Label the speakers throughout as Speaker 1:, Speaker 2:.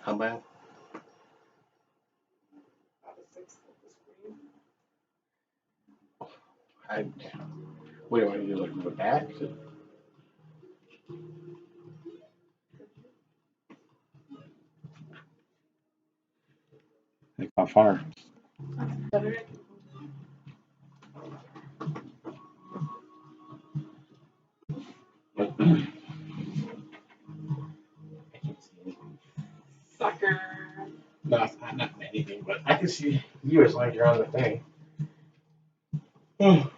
Speaker 1: How bad?
Speaker 2: About a sixth of the screen.
Speaker 1: I what do you want to do? Like move it back? Like how far?
Speaker 2: Better. Sucker.
Speaker 1: No, it's not anything, but I can see you as long as you're on the thing. Oh.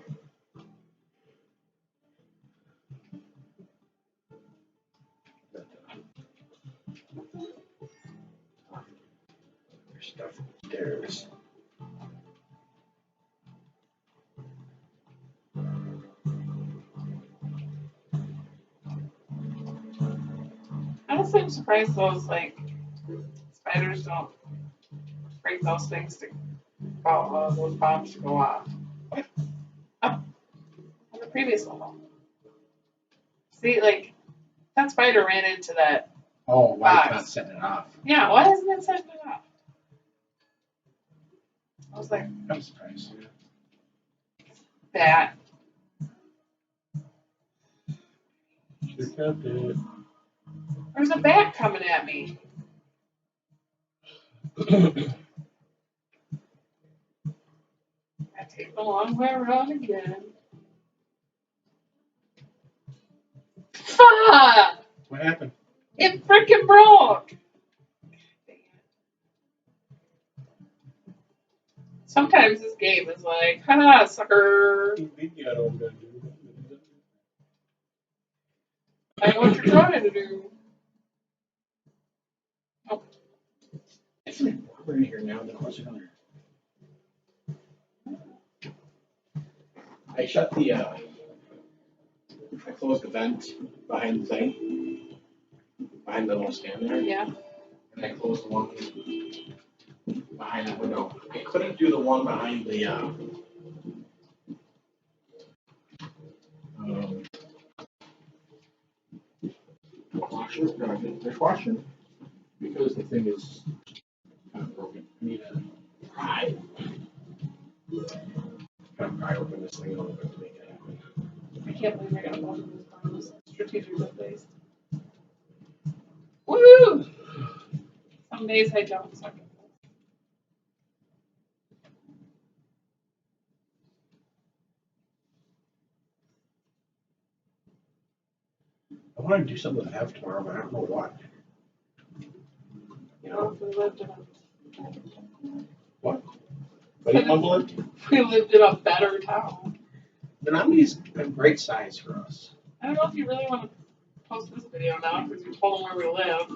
Speaker 1: There's stuff upstairs.
Speaker 2: Honestly, I'm surprised those spiders don't break those things to those bombs to go off. Up on the previous level. See, that spider ran into that.
Speaker 1: Oh, why it's
Speaker 2: box.
Speaker 1: not setting it off?
Speaker 2: Yeah, why isn't it setting it off? I was like,
Speaker 1: I'm surprised.
Speaker 2: that. There's a bat coming at me. I take the long way around again. Fuck!
Speaker 1: What happened?
Speaker 2: It freaking broke! Sometimes this game is like, haha, sucker. I know what you're trying to do. Oh.
Speaker 1: It's warmer in here now than it was earlier. I shut the, I closed the vent behind the thing, behind the little stand there.
Speaker 2: Yeah.
Speaker 1: And I closed the one behind that window. I couldn't do the one behind the, dishwasher, because the thing is kind of broken. I need to pry. Kind of pry open this thing a little bit to make it happen.
Speaker 2: I can't believe I got both of those bombs strategically placed. Woo! Some days I don't suck at this.
Speaker 1: I want to do something with F tomorrow, but I don't know what. You know?
Speaker 2: We lived in
Speaker 1: What? What are you mumbling?
Speaker 2: We lived in a better town.
Speaker 1: Menominey's a great size for us.
Speaker 2: I don't know if you really want to post this video now because you told them where we live.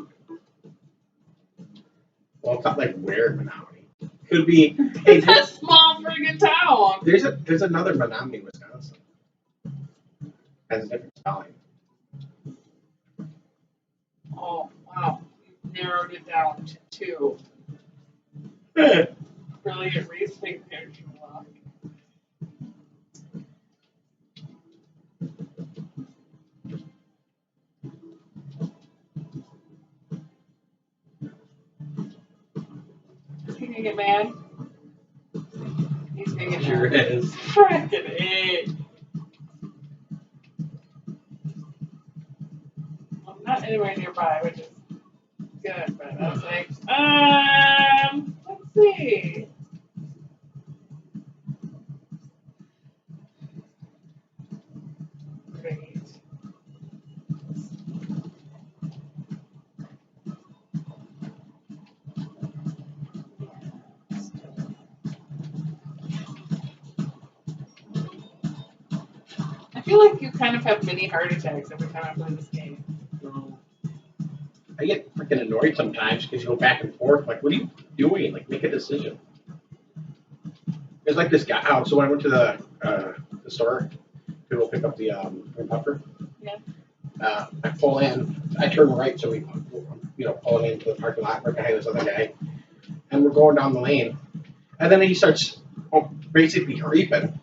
Speaker 1: Well, it's not like where in Menominee. Could be.
Speaker 2: It's a small friggin' town.
Speaker 1: There's another Menominee, Wisconsin. Has a different spelling.
Speaker 2: Oh wow, you narrowed it down to 2. Brilliant reasoning there, July. Is he gonna get mad? He's gonna get
Speaker 1: Sure
Speaker 2: mad.
Speaker 1: is.
Speaker 2: Frickin' A. Well, not anywhere nearby, which is good, but I was like, let's see. Great. I feel like you kind of have mini heart attacks every time I play this game.
Speaker 1: No. I get freaking annoyed sometimes because you go back and forth. Like, what are you doing? Like, make a decision. There's like this guy. Oh, so when I went to the store to go pick up the puffer,
Speaker 2: Yeah.
Speaker 1: I pull in. I turn right, so we, pull into the parking lot right behind this other guy, and we're going down the lane, and then he starts basically creeping.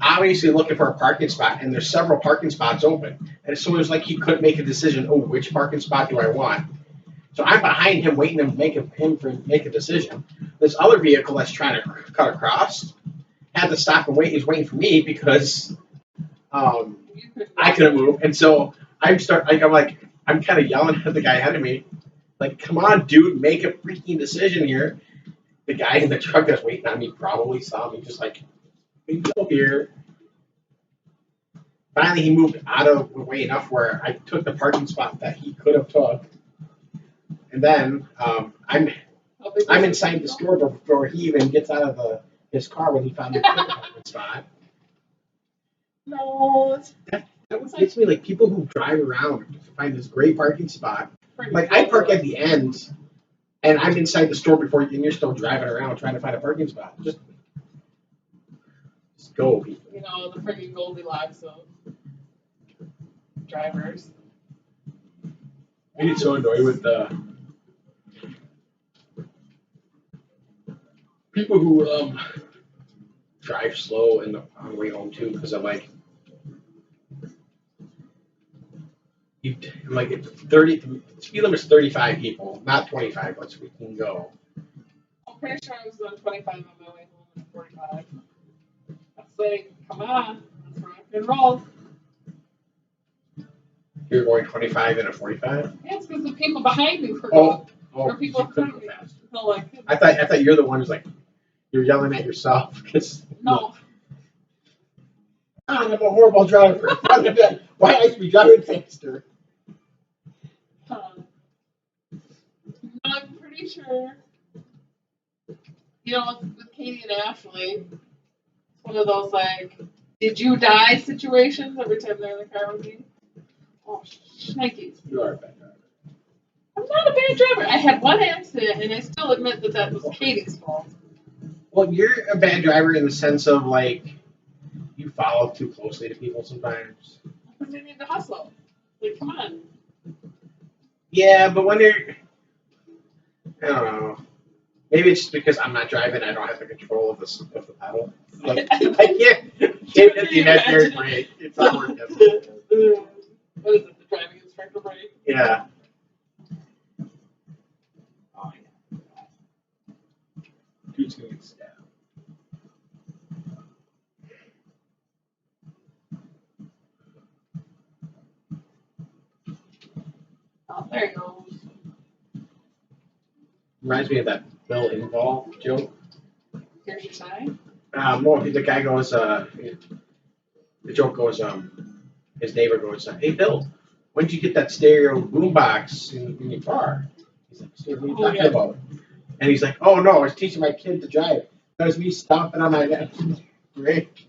Speaker 1: Obviously looking for a parking spot, and there's several parking spots open. And so it was like he couldn't make a decision, which parking spot do I want? So I'm behind him, waiting to make a decision. This other vehicle that's trying to cut across had to stop and wait. He's waiting for me because I couldn't move, and so I'm kind of yelling at the guy ahead of me, like, "Come on, dude, make a freaking decision here." The guy in the truck that's waiting on me probably saw me, just like, "We go here." Finally, he moved out of the way enough where I took the parking spot that he could have took, and then I'm inside the store before he even gets out of his car when he found the parking spot.
Speaker 2: No,
Speaker 1: That what gets me, like people who drive around to find this great parking spot. Like I park at the end, and I'm inside the store and you're still driving around trying to find a parking spot. Just go, people.
Speaker 2: You know, the freaking Goldilocks of drivers.
Speaker 1: I get so annoyed with the people who drive slow on the way home too, because I'm like, it's 30. The speed limit is 35 people, not 25. Let's freaking go.
Speaker 2: I'm pretty sure I was doing 25 on my way home and 45. That's like, come on, let's rock and roll.
Speaker 1: You're going 25 and a 45?
Speaker 2: Yeah, it's because the people behind me were
Speaker 1: Oh,
Speaker 2: people
Speaker 1: you couldn't
Speaker 2: in
Speaker 1: go
Speaker 2: front of me.
Speaker 1: faster.
Speaker 2: So like,
Speaker 1: I thought you're the one who's like, you're yelling at yourself because
Speaker 2: no.
Speaker 1: I'm a horrible driver. Why I should be driving faster?
Speaker 2: I'm pretty sure, you know, with Katie and Ashley, it's one of those like, did you die situations every time they're in the car with me. Oh, shnikes.
Speaker 1: You are a bad driver.
Speaker 2: I'm not a bad driver. I had one accident, and I still admit that was Katie's fault.
Speaker 1: Well, you're a bad driver in the sense of like you follow too closely to people sometimes.
Speaker 2: Because they need to hustle. Like, come on.
Speaker 1: Yeah, but when I don't know. Maybe it's just because I'm not driving. I don't have the control of the pedal. Like I can't hit the imaginary brake. It's not working.
Speaker 2: What is it? The driving instructor brake?
Speaker 1: Yeah. Oh yeah. Dude's gonna get stabbed.
Speaker 2: Oh, there he goes.
Speaker 1: Reminds me of that Bill Engvall joke.
Speaker 2: Here's your sign.
Speaker 1: Well, the guy goes, the joke goes, his neighbor goes, "Hey Bill, when did you get that stereo boombox in your car?" He's like, "What are you talking about?" And he's like, "Oh no, I was teaching my kid to drive. That was me stomping on my brake."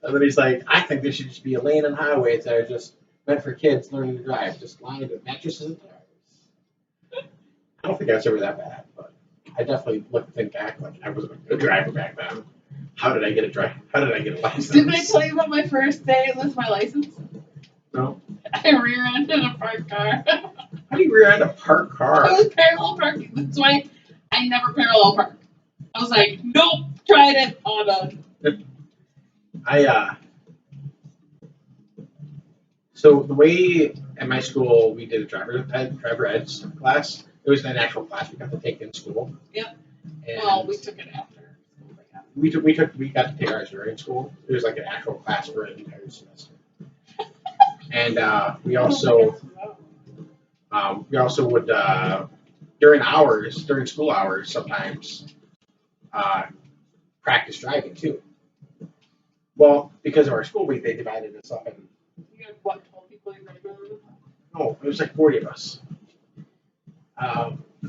Speaker 1: And then he's like, "I think there should just be a lane on highways that are just meant for kids learning to drive, just lined with mattresses and tires." I don't think I was ever that bad, but I definitely think back like I was a good driver back then. How did I get a license?
Speaker 2: Didn't I tell you about my first day with my license?
Speaker 1: No.
Speaker 2: I rear-ended a parked car.
Speaker 1: How do you rear-end a parked car?
Speaker 2: I was parallel parking. That's why I never parallel park. I was like, nope, tried it, all done.
Speaker 1: So the way at my school we did a driver ed class, it was an actual class we got to take in school.
Speaker 2: Yep.
Speaker 1: And
Speaker 2: Well, we took it after.
Speaker 1: we got to take ours during school. It was like an actual class for an entire semester. And we also would during school hours sometimes practice driving too. Well, because of our school week, they divided us up in.
Speaker 2: You had what, 12 people you graduated with?
Speaker 1: No, it was like 40 of us.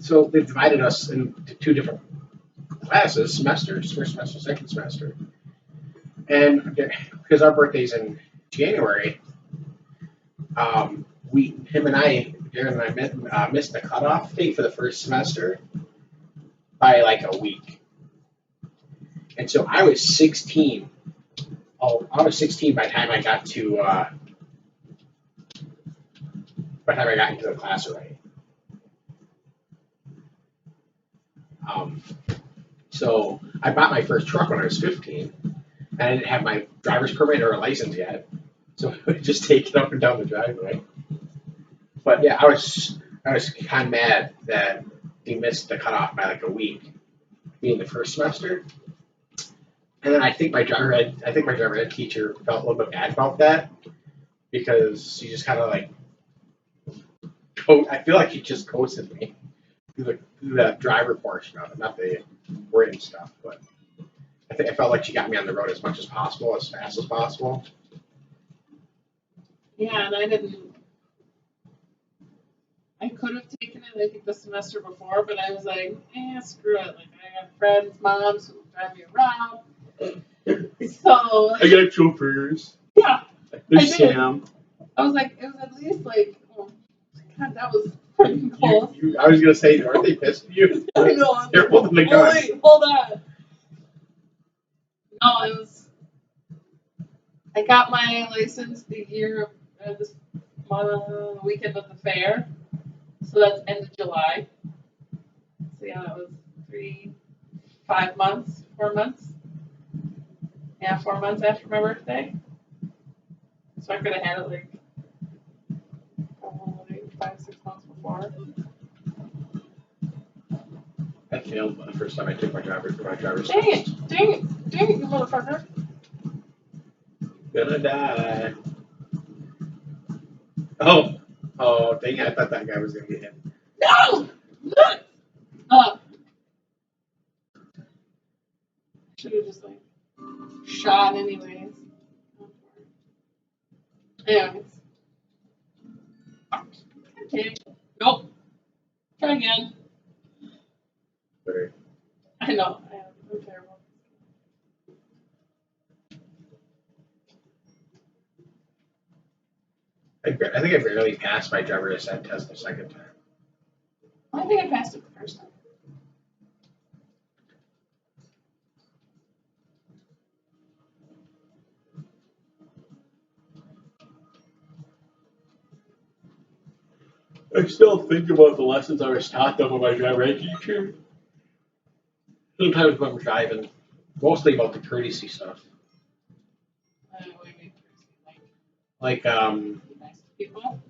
Speaker 1: So they divided us into two different classes, semesters, first semester, second semester. And because our birthday's in January, Darren and I missed the cutoff date for the first semester by like a week. And so I was 16. Oh, I was 16 by the time I got into the class already. So I bought my first truck when I was 15, and I didn't have my driver's permit or a license yet. So I would just take it up and down the driveway. But yeah, I was kind of mad that he missed the cutoff by like a week, being the first semester. And then I think my driver ed teacher felt a little bit bad about that because she just kind of like, I feel like he just ghosted me through the driver portion of it, not the written stuff. But I felt like she got me on the road as much as possible, as fast as possible.
Speaker 2: Yeah, and I could have taken it, I think, the semester before, but I was like, screw it. Like, I have friends, moms who drive me around. So,
Speaker 1: I got chauffeurs.
Speaker 2: yeah,
Speaker 1: There's
Speaker 2: I did.
Speaker 1: Sam.
Speaker 2: I was like, it was at least like, oh, God, that was pretty close.
Speaker 1: I was going to say, aren't they pissed at you?
Speaker 2: I know.
Speaker 1: They're holding the gun.
Speaker 2: Oh, wait, hold on. No, it was, I got my license the year of this weekend of the fair. So that's end of July. So yeah, that was 5 months, 4 months. Yeah, 4 months after my birthday. So I could have had it like 5, 6 months before.
Speaker 1: I failed the first time I took my driver's
Speaker 2: Dang it, you motherfucker.
Speaker 1: Gonna die. Oh, dang it! I thought that guy was gonna get hit.
Speaker 2: No! Uh, should have just like shot anyways. Anyways. Okay. Nope. Try again.
Speaker 1: Sorry.
Speaker 2: I know. I'm terrible.
Speaker 1: I think I barely passed my driver's ed test the second time.
Speaker 2: I think I passed it the first time.
Speaker 1: I still think about the lessons I was taught though by my driver ed teacher. Sometimes when I'm driving, mostly about the courtesy stuff.
Speaker 2: What do you mean?
Speaker 1: Like
Speaker 2: Nice to people?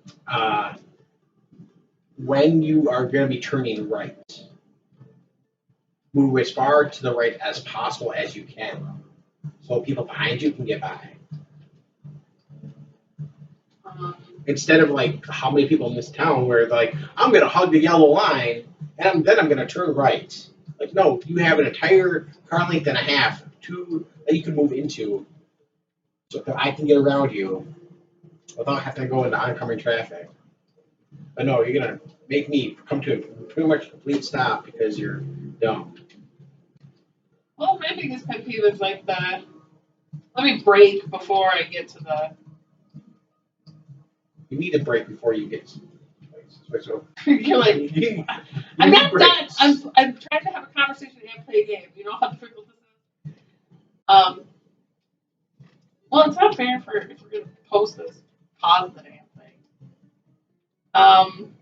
Speaker 1: when you are going to be turning right, move as far to the right as possible as you can, so people behind you can get by. Instead of like how many people in this town where like I'm gonna hug the yellow line and then I'm gonna turn right. Like no, you have an entire car length and a half that you can move into, so that I can get around you without having to go into oncoming traffic. But no, you're gonna make me come to a pretty much complete stop because you're dumb.
Speaker 2: Well, my biggest pet peeve is like the let me brake before I get to the.
Speaker 1: You need a break before you get. So
Speaker 2: You're like, I'm not done. I'm trying to have a conversation and play a game. You know how difficult this is. Well, it's not fair for if we're gonna post this, pause the damn thing.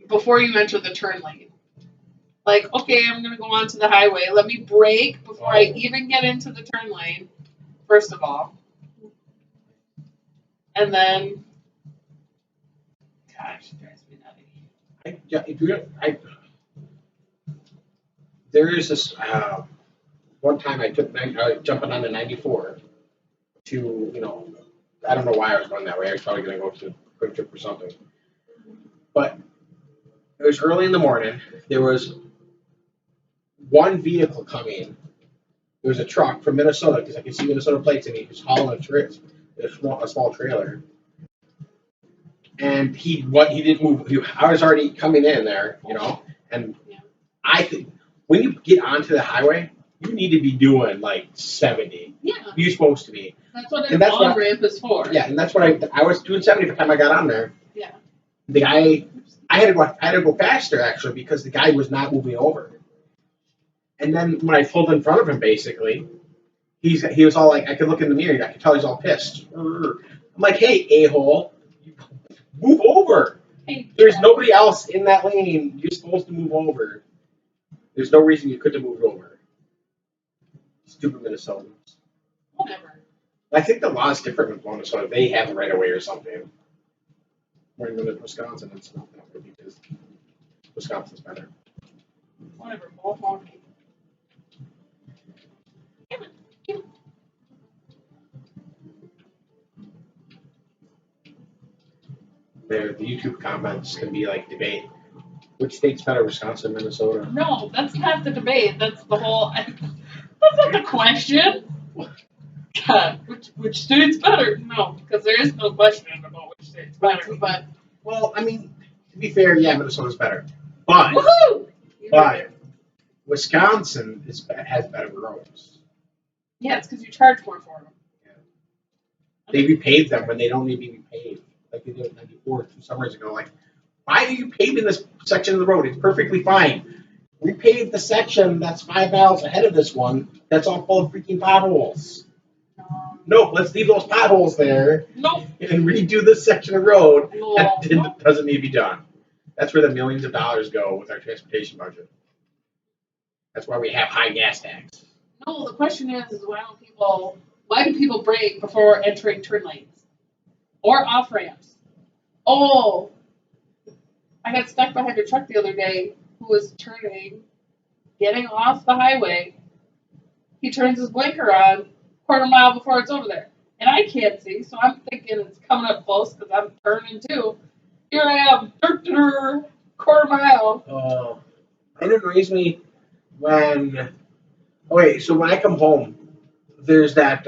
Speaker 2: Before you enter the turn lane. Like, okay, I'm gonna go onto the highway. Let me brake before I even get into the turn lane. First of all, and then, gosh, it drives me nutty.
Speaker 1: There is this one time I took jumping on the 94 to I don't know why I was going that way. I was probably going to go to a quick trip or something. But it was early in the morning. There was one vehicle coming. There was a truck from Minnesota because I could see Minnesota plates and he was hauling a small trailer. And he didn't move. I was already coming in there, and I think when you get onto the highway, you need to be doing like 70.
Speaker 2: Yeah.
Speaker 1: You're supposed to be.
Speaker 2: That's what an on-ramp is for.
Speaker 1: Yeah, and that's what I was doing 70 by the time I got on there.
Speaker 2: Yeah.
Speaker 1: The guy, I had to go faster actually because the guy was not moving over. And then when I pulled in front of him, basically, he was all like, I could look in the mirror, I could tell he's all pissed. I'm like, hey, a-hole, move over.
Speaker 2: Hey,
Speaker 1: There's nobody else in that lane. You're supposed to move over. There's no reason you couldn't have moved over. Stupid Minnesotans.
Speaker 2: Whatever.
Speaker 1: I think the law is different with Minnesota. They have the right of way or something. When in Wisconsin, it's not that way because Wisconsin's better.
Speaker 2: Whatever, both honky.
Speaker 1: The YouTube comments can be like debate. Which state's better, Wisconsin, Minnesota?
Speaker 2: No, that's not the debate. That's the whole. That's not the question. God, which state's better? No, because there is no question about which state's better. But
Speaker 1: Well, I mean, to be fair, yeah, Minnesota's better. But
Speaker 2: woohoo!
Speaker 1: but Wisconsin has better roads.
Speaker 2: Yeah, it's because you charge more for them.
Speaker 1: They repaved them when they don't need to be repaved. Like they did in 94 2 summers ago. Like, why are you paving this section of the road? It's perfectly fine. Repave the section that's 5 miles ahead of this one that's all full of freaking potholes. No, let's leave those potholes there
Speaker 2: Nope.
Speaker 1: and redo this section of road
Speaker 2: No.
Speaker 1: that doesn't need to be done. That's where the millions of dollars go with our transportation budget. That's why we have high gas tax.
Speaker 2: No, the question is why do people brake before entering turn lanes or off ramps? Oh, I got stuck behind a truck the other day who was turning, getting off the highway. He turns his blinker on quarter mile before it's over there. And I can't see, so I'm thinking it's coming up close because I'm turning too. Here I am, quarter mile.
Speaker 1: It annoys me when. Oh wait, so when I come home, there's that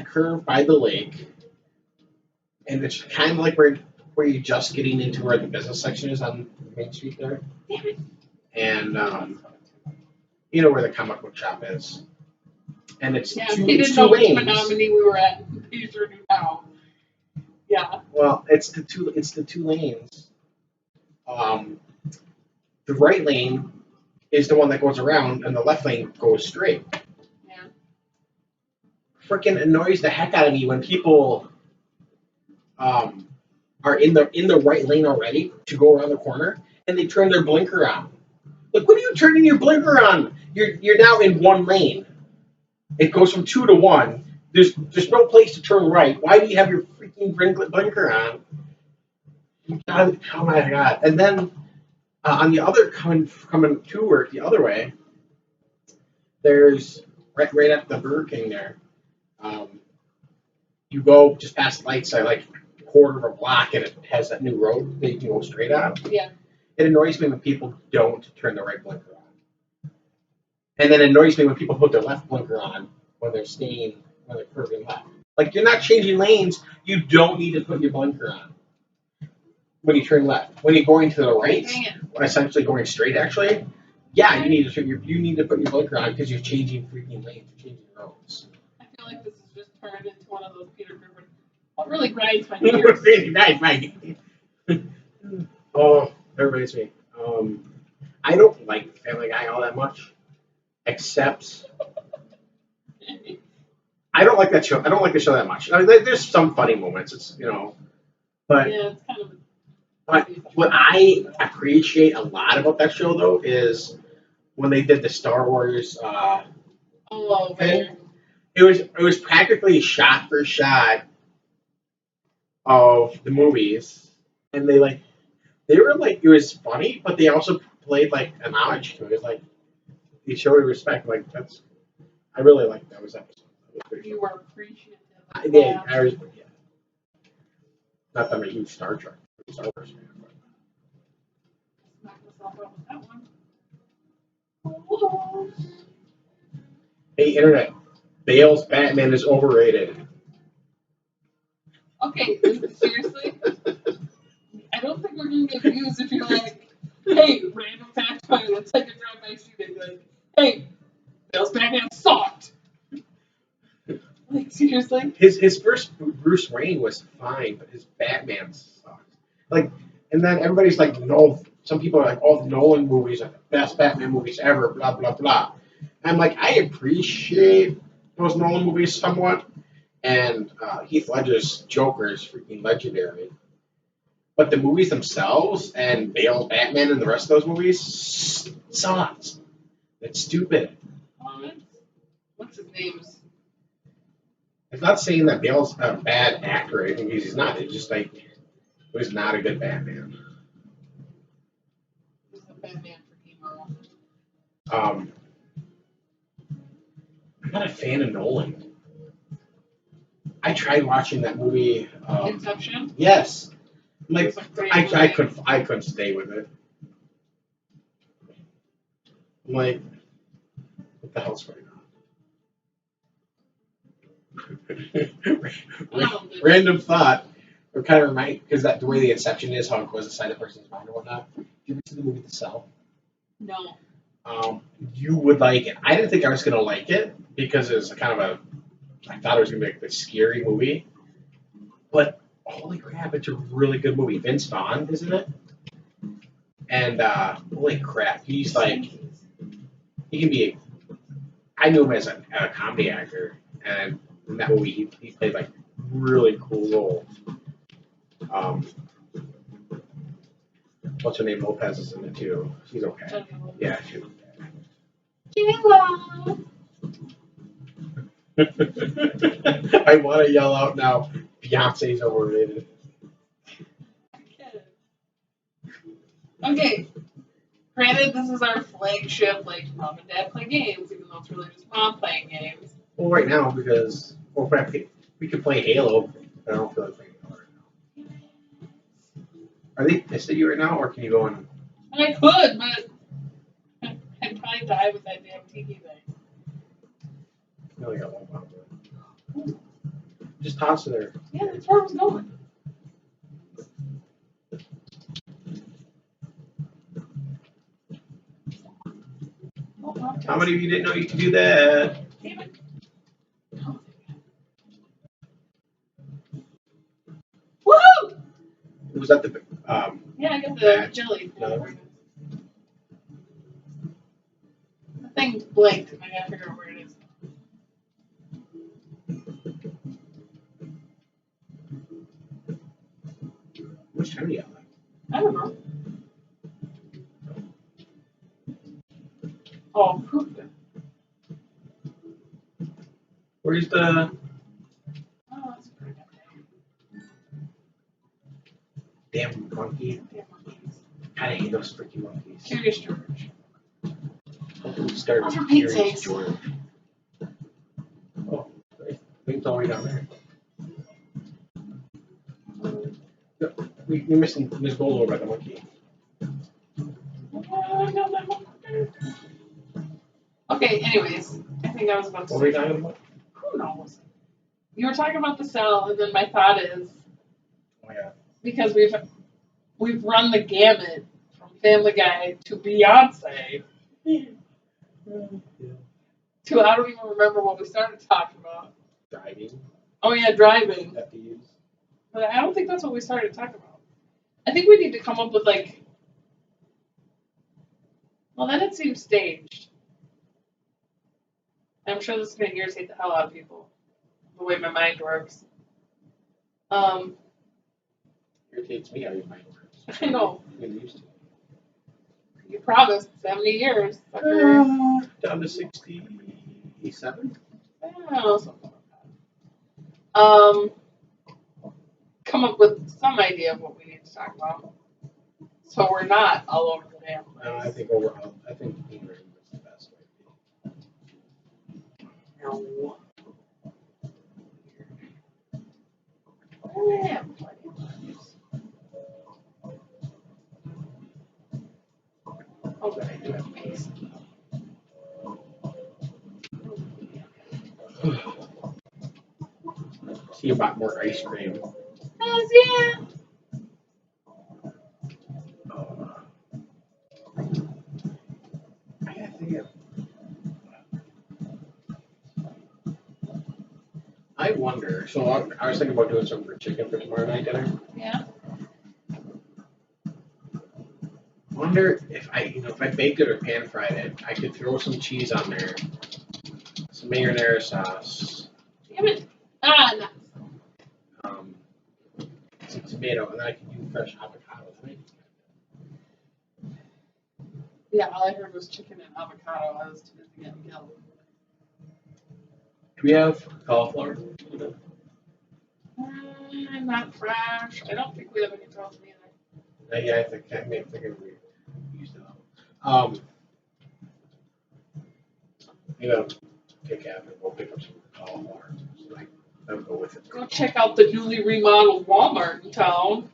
Speaker 1: curve by the lake, and it's kind of like where you're just getting into where the business section is on Main Street there, and you know where the comic book shop is, and it's two,
Speaker 2: he
Speaker 1: it's
Speaker 2: didn't
Speaker 1: two
Speaker 2: know which
Speaker 1: lanes.
Speaker 2: Menominee we were at. He sure knew now. Yeah.
Speaker 1: Well, it's the two lanes. The right lane is the one that goes around, and the left lane goes straight.
Speaker 2: Yeah.
Speaker 1: Freaking annoys the heck out of me when people are in the right lane already to go around the corner, and they turn their blinker on. Like, what are you turning your blinker on? You're now in one lane. It goes from 2 to 1. There's no place to turn right. Why do you have your freaking blinker on? Oh my god! And then on the other coming to work the other way, there's right at the Burger King there. You go just past the lights, like a quarter of a block, and it has that new road that you can go straight on.
Speaker 2: Yeah.
Speaker 1: It annoys me when people don't turn the right blinker on, and then it annoys me when people put their left blinker on when they're curving left. Like, you're not changing lanes. You don't need to put your blinker on when you turn left. When you're going to the right, essentially going straight, actually, yeah, you need to put your blinker on because you're changing freaking lanes, you're changing roads.
Speaker 2: I feel like this has just turned into one of those Peter Griffin. What really grinds my gears?
Speaker 1: Oh, that reminds me. I don't like Family Guy all that much, except I don't like that show. I don't like the show that much. I mean, there's some funny moments. It's but
Speaker 2: yeah, it's kind of.
Speaker 1: What I appreciate a lot about that show though is when they did the Star Wars thing. It was practically shot for shot of the movies, and they were like, it was funny, but they also played like an homage to it. It's like they showed respect. Like I really liked those episodes.
Speaker 2: You were appreciative.
Speaker 1: I did. I was, yeah. Not that I'm a huge Star Wars fan.
Speaker 2: Smack myself up with that one.
Speaker 1: Hey, internet. Bale's Batman is overrated.
Speaker 2: Okay, seriously? I don't think we're gonna get views if you're like, hey, random fact finder, let's take a drive by shooting. Like, hey, Bale's Batman sucked. Like, seriously?
Speaker 1: His first Bruce Wayne was fine, but his Batman sucked. Like, and then everybody's like, no. Some people are like, oh, the Nolan movies are the best Batman movies ever. Blah blah blah. I'm like, I appreciate those Nolan movies somewhat, and Heath Ledger's Joker is freaking legendary. But the movies themselves and Bale's Batman and the rest of those movies sucked. It's stupid.
Speaker 2: What's his name?
Speaker 1: It's not saying that Bale's a bad actor or anything. He's not. It's just like he was not a good Batman.
Speaker 2: He's a Batman for emo.
Speaker 1: I'm not a fan of Nolan. I tried watching that movie.
Speaker 2: Inception?
Speaker 1: Yes. I'm like,
Speaker 2: It's a great
Speaker 1: I couldn't stay with it. I'm like, what the hell's going on? Random thought. Or kind of remind because that the way the Inception is, how it goes inside a person's mind or whatnot. Did you ever see the movie The Cell?
Speaker 2: No.
Speaker 1: You would like it. I didn't think I was gonna like it because it was kind of I thought it was gonna be like a scary movie, but holy crap, it's a really good movie. Vince Vaughn, isn't it? And holy crap, he's like he can be. I knew him as a comedy actor, and in that movie he played like really cool roles. What's her name? Lopez is in it too. She's okay. Yeah, she's
Speaker 2: Hello.
Speaker 1: I want to yell out now. Beyonce's overrated.
Speaker 2: Okay. Granted, this is our flagship, like, mom and dad play games, even though it's really just mom playing games.
Speaker 1: Well, right now because we could play Halo. But I don't feel like playing Halo right now. Are they pissed at you right now, or can you go on?
Speaker 2: I could, but I'd probably die with that damn TV thing.
Speaker 1: I only got one bottle. Just toss it there.
Speaker 2: Yeah, that's where I was going.
Speaker 1: How many of you didn't know you could do that?
Speaker 2: Damn it. Woohoo!
Speaker 1: Was that the
Speaker 2: Yeah, I got the jelly.
Speaker 1: No.
Speaker 2: The thing blinked, and I gotta figure out where it is.
Speaker 1: Which time are you at?
Speaker 2: I don't know. Oh, poop.
Speaker 1: Where's the
Speaker 2: Oh, that's pretty good.
Speaker 1: damn monkey?
Speaker 2: Damn monkeys.
Speaker 1: I hate those freaking monkeys.
Speaker 2: Curious George.
Speaker 1: Start
Speaker 2: Oh, for Pete's
Speaker 1: Curious
Speaker 2: sakes.
Speaker 1: George. Oh, I think it's all the way down there. You're missing Miss Gold over at the monkey.
Speaker 2: Okay, anyways, I think I was about to
Speaker 1: What were we
Speaker 2: say.
Speaker 1: talking about?
Speaker 2: Who knows? You were talking about the cell, and then my thought is
Speaker 1: Oh yeah.
Speaker 2: because we've run the gamut from Family Guy to Beyonce to I don't even remember what we started talking about.
Speaker 1: Driving.
Speaker 2: Oh yeah, driving.
Speaker 1: FDUs.
Speaker 2: But I don't think that's what we started talking about. I think we need to come up with like. Well, then it seems staged. I'm sure this is gonna irritate the hell out of people. The way my mind works.
Speaker 1: Irritates me how your mind works.
Speaker 2: I know.
Speaker 1: You're used to it.
Speaker 2: You promised 70 years. Sucker.
Speaker 1: Down to 67.
Speaker 2: Oh, something like that. Come up with some idea of what we need to talk about, so we're not all over the damn place.
Speaker 1: No, I think overall, I think English is the best way.
Speaker 2: No. Oh, yeah, plenty of times. Oh, good, I do have paste.
Speaker 1: See about more ice cream.
Speaker 2: Hells yeah.
Speaker 1: I gotta think of. I wonder. So I was thinking about doing something for chicken for tomorrow night dinner.
Speaker 2: Yeah.
Speaker 1: Wonder if if I baked it or pan fried it, I could throw some cheese on there, some marinara sauce,
Speaker 2: Damn it. Ah, no.
Speaker 1: some tomato, and then I could do fresh avocado.
Speaker 2: Yeah, all I heard was chicken and avocado. I was too busy getting killed.
Speaker 3: Do we have cauliflower?
Speaker 2: Not fresh. I don't think we have any toast either.
Speaker 1: Yeah, I may think we used it up. Maybe I'll take out and we'll pick up some cauliflower. So like, I'll go with it.
Speaker 2: Go check out the newly remodeled Walmart in town.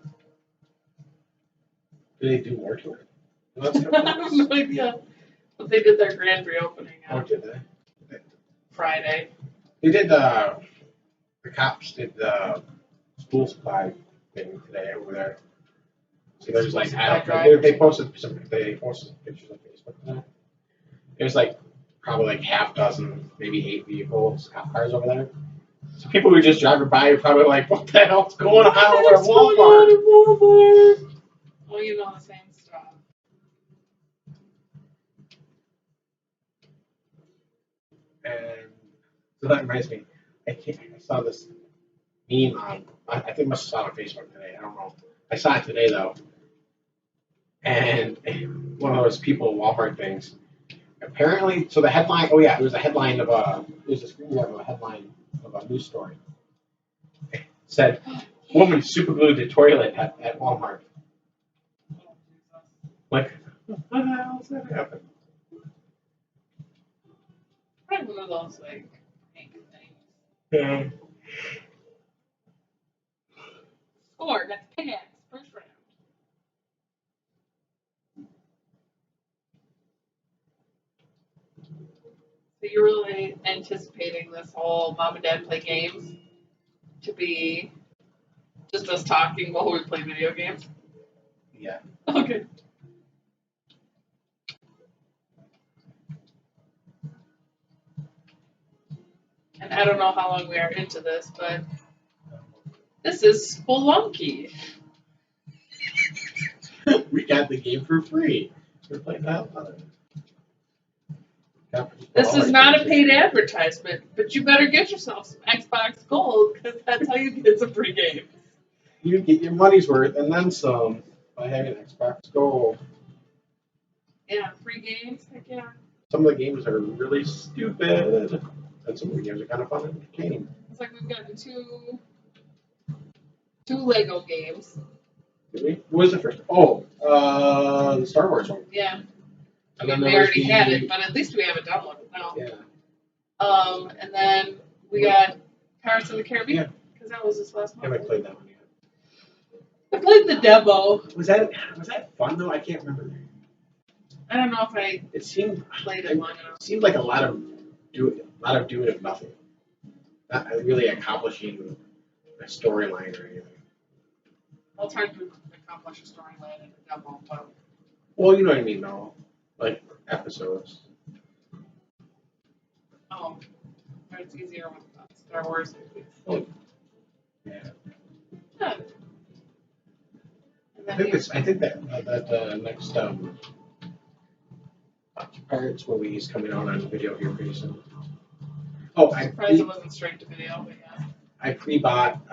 Speaker 1: Do they do more to it? Well, that's
Speaker 2: I have no idea. But they did their grand reopening
Speaker 1: Oh,
Speaker 2: on
Speaker 1: did they?
Speaker 2: Friday.
Speaker 1: They did the cops did the school supply thing today over there. So there's like
Speaker 2: Supply drive
Speaker 1: they
Speaker 2: or
Speaker 1: posted some pictures on Facebook today. There's like probably like half dozen, maybe 8 vehicles, cop cars over there. So people who just driving by are probably like, what the hell's going on over at Walmart?
Speaker 2: Oh, you know the same stuff.
Speaker 1: And so that reminds me, I saw this meme on, I think I must have saw it on Facebook today. I don't know. I saw it today though. And one of those people at Walmart things. Apparently, so the headline, oh yeah, it was a headline of it was a screenshot of a headline of a news story. It said, woman superglued the toilet at Walmart. Like, what the hell is that happen?
Speaker 2: Probably one of those like prank things.
Speaker 1: Yeah.
Speaker 2: Score, that's pickaxe, first round. So you're really anticipating this whole mom and dad play games to be just us talking while we play video games?
Speaker 1: Yeah.
Speaker 2: Okay. And I don't know how long we are into this, but this is Spelunky.
Speaker 1: We got the game for free. We're playing the hell out of it.
Speaker 2: This is not a paid advertisement, but you better get yourself some Xbox Gold because that's how you get some free games.
Speaker 1: You get your money's worth and then some by having Xbox Gold.
Speaker 2: Yeah, free games, heck yeah.
Speaker 1: Some of the games are really stupid, and some of the games are kind of fun and entertaining.
Speaker 2: It's like we've gotten two Lego games.
Speaker 1: Did we? What was the first? Oh, the Star Wars one.
Speaker 2: Yeah. I
Speaker 1: And
Speaker 2: mean,
Speaker 1: then
Speaker 2: we
Speaker 1: there was
Speaker 2: already had it, but at least we have it downloaded now.
Speaker 1: Yeah.
Speaker 2: And then we got Pirates of the Caribbean because that was this last
Speaker 1: I
Speaker 2: month.
Speaker 1: haven't played that one yet.
Speaker 2: I played the demo.
Speaker 1: Was that fun though? I can't remember.
Speaker 2: I don't know if I
Speaker 1: It seemed
Speaker 2: played it long enough.
Speaker 1: It seemed like a lot of doing of nothing, not really accomplishing a storyline or anything.
Speaker 2: I'll try to accomplish a storyline in the demo, but
Speaker 1: Well, you know what I mean, though, like episodes.
Speaker 2: but it's easier with Star Wars.
Speaker 1: Oh, yeah.
Speaker 2: Yeah. And
Speaker 1: I
Speaker 2: then
Speaker 1: think that next Pirates movie is coming out on video here pretty soon. Oh,
Speaker 2: I'm surprised it wasn't straight to video, but yeah.
Speaker 1: I pre-bought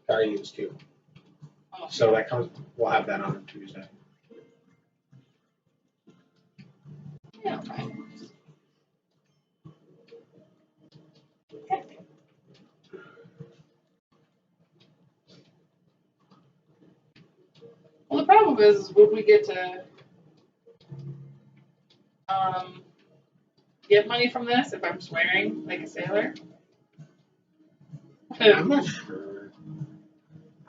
Speaker 1: Guardians 2.
Speaker 2: Oh,
Speaker 1: So that comes. We'll have that on Tuesday.
Speaker 2: yeah, okay. Well, the problem is, would we get to get money from this if I'm swearing like a sailor?
Speaker 1: I'm not sure.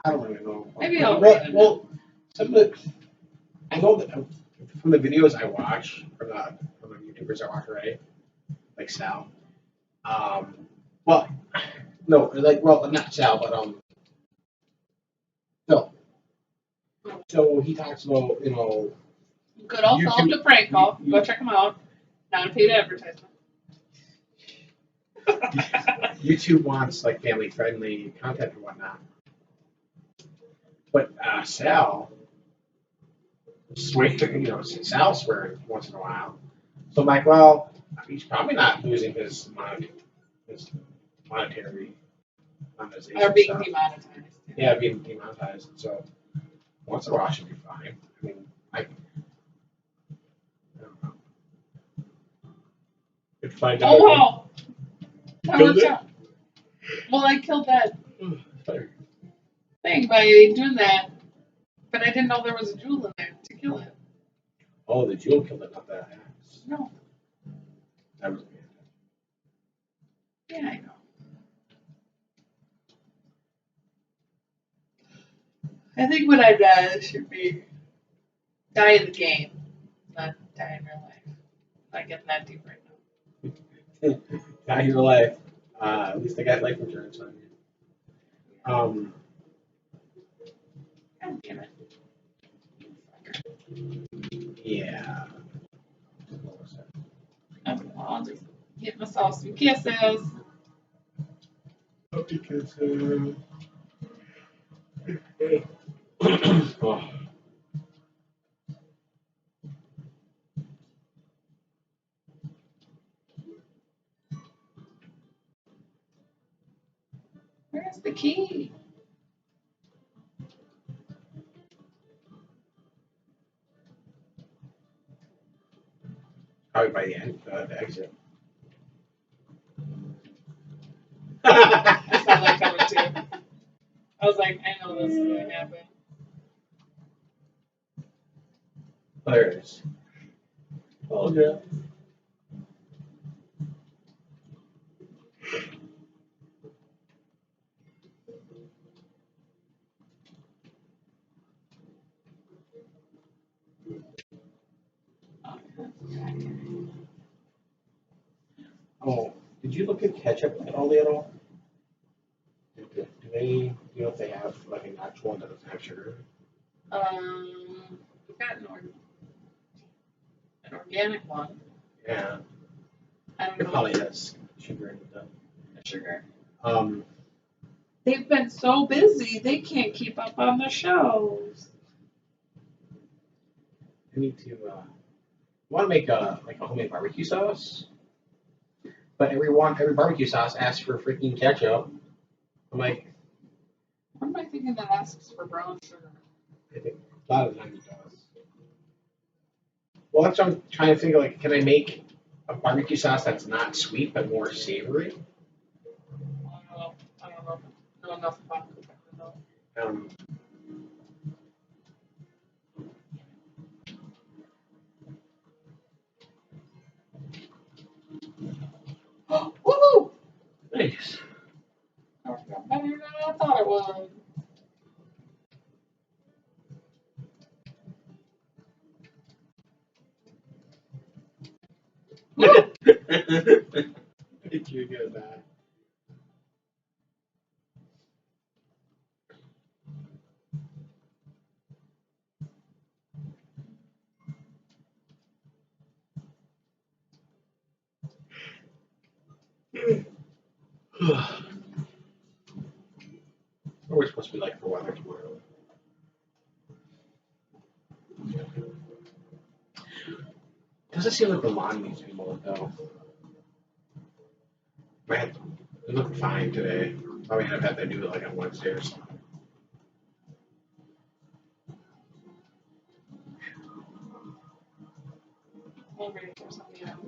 Speaker 1: I don't really know.
Speaker 2: Maybe I'll read it.
Speaker 1: Well, some of the. I know that from the videos I watch, from the YouTubers I watch already, like Sal. Well, no, well, not Sal, but Phil. So he talks about,
Speaker 2: Good old Philip DeFranco. Go check him out. Not a paid advertisement.
Speaker 1: YouTube wants like family friendly content and whatnot. But Sal Sal's swearing once in a while. So I'm like, well, he's probably not losing his monetary monetization.
Speaker 2: Or being
Speaker 1: stuff.
Speaker 2: demonetized.
Speaker 1: Yeah, being demonetized. So once in a while should be fine. I mean, I don't know. Good Find out.
Speaker 2: Oh wow!
Speaker 1: You
Speaker 2: That
Speaker 1: killed
Speaker 2: worked
Speaker 1: it?
Speaker 2: out. Well, I killed that
Speaker 1: Fire.
Speaker 2: thing by doing that, but I didn't know there was a jewel in there to kill it.
Speaker 1: Oh, the jewel killed it, not the axe.
Speaker 2: No.
Speaker 1: That was
Speaker 2: Yeah, I know. I think what I'd rather should be die in the game, not die in real life. Not getting that deep right now.
Speaker 1: not your life. At least I got life insurance on you.
Speaker 2: God damn it.
Speaker 1: Yeah.
Speaker 2: Okay, well, I'll just get myself some kisses.
Speaker 1: Because, hey. Oh.
Speaker 2: Where's the key?
Speaker 1: Probably by the end, the exit.
Speaker 2: I saw that coming too. I was like, I know this is gonna happen.
Speaker 1: There it is. Oh, yeah. Oh, did you look at ketchup at all? Do they, you know if they have like an actual one that doesn't have sugar?
Speaker 2: We've got an organic one.
Speaker 1: Yeah.
Speaker 2: I don't
Speaker 1: It
Speaker 2: know.
Speaker 1: probably has sugar in it though.
Speaker 2: Sugar.
Speaker 1: Um,
Speaker 2: They've been so busy, they can't keep up on the shows.
Speaker 1: I need to want to make a homemade barbecue sauce, but every barbecue sauce asks for freaking ketchup. I'm like,
Speaker 2: What am I thinking that asks for brown sugar?
Speaker 1: I think a lot of the time it does. Well, that's what I'm trying to think of. Like, can I make a barbecue sauce that's not sweet but more savory?
Speaker 2: I don't know enough about cooking to know.
Speaker 1: Um,
Speaker 2: Woohoo!
Speaker 1: nice.
Speaker 2: That worked out better than I thought it would.
Speaker 1: Did you get that? What are we supposed to be like for weather tomorrow? Doesn't seem like the lawn needs to be mowed though. Man, it looked fine today. Probably end up having to do it like on Wednesday or something.
Speaker 2: I'm ready for something else.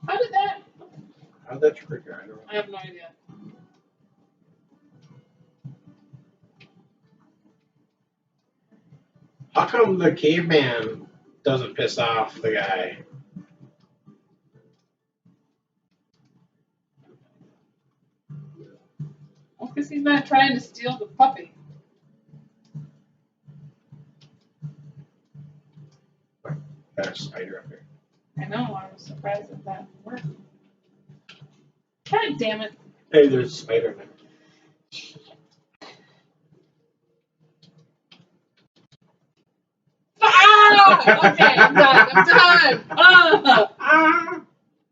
Speaker 2: How did that?
Speaker 1: How'd that trigger? I don't know.
Speaker 2: I have no idea.
Speaker 1: How come the caveman doesn't piss off the guy?
Speaker 2: Well, because he's not trying to steal the puppy.
Speaker 1: Got a spider up there.
Speaker 2: I know, I was surprised at that worked. God damn it.
Speaker 1: Hey, there's a spider in there.
Speaker 2: Ah! Okay, I'm done. I'm done. Ah!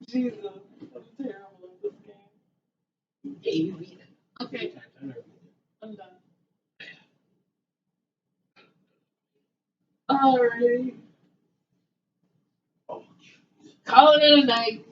Speaker 2: Jesus, I'm terrible at this game. Okay, I'm done. Alrighty.
Speaker 1: Oh,
Speaker 2: Call it a night.